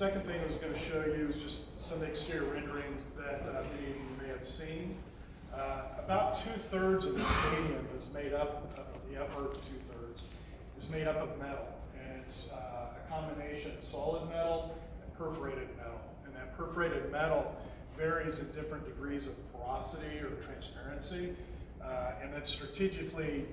second thing I was going to show you is just some exterior rendering that many of you may have seen. About 2/3 of the stadium is made up of the upper 2/3 is made up of metal, and it's a combination of solid metal and perforated metal. And that perforated metal varies in different degrees of porosity or transparency, and it's strategically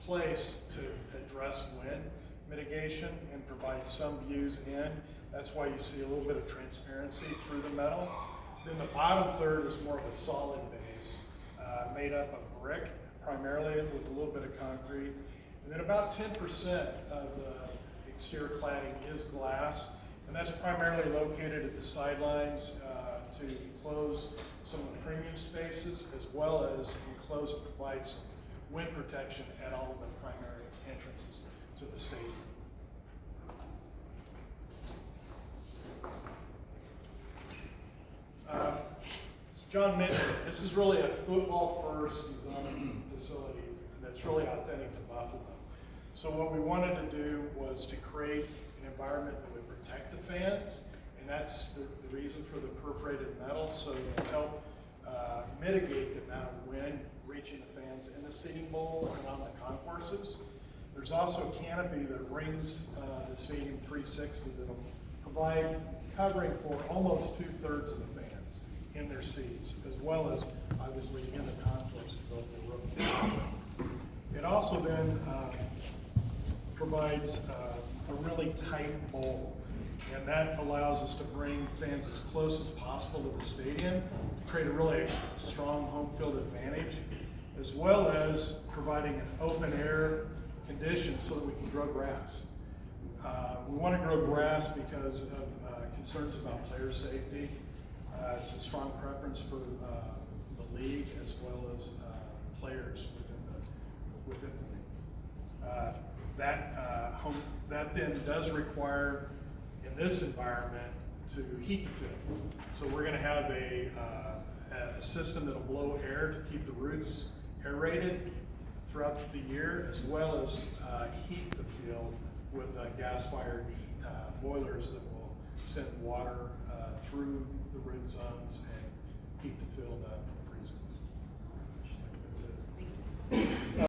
placed to address wind mitigation and provide some views in. That's why you see a little bit of transparency through the metal. Then the bottom third is more of a solid base, made up of brick, primarily with a little bit of concrete. And then about 10% of the exterior cladding is glass, and that's primarily located at the sidelines to enclose some of the premium spaces, as well as enclose and provide some wind protection at all of the primary entrances to the stadium. As John mentioned, this is really a football-first design facility that's really authentic to Buffalo. So what we wanted to do was to create an environment that would protect the fans, and that's the reason for the perforated metal, so it can help mitigate the amount of wind reaching the fans in the seating bowl and on the concourses. There's also a canopy that rings the stadium 360 that'll provide covering for almost 2/3 of the fans in their seats, as well as obviously in the concourses of the roof. It also then provides a really tight bowl, and that allows us to bring fans as close as possible to the stadium, create a really strong home field advantage, as well as providing an open air condition so that we can grow grass. We want to grow grass because of concerns about player safety. It's a strong preference for the league as well as players within the league. That then does require, in this environment, to heat the field. So we're going to have a system that'll blow air to keep the roots aerated throughout the year, as well as heat the field with gas-fired boilers that will send water through the root zones and keep the field from freezing. That's it.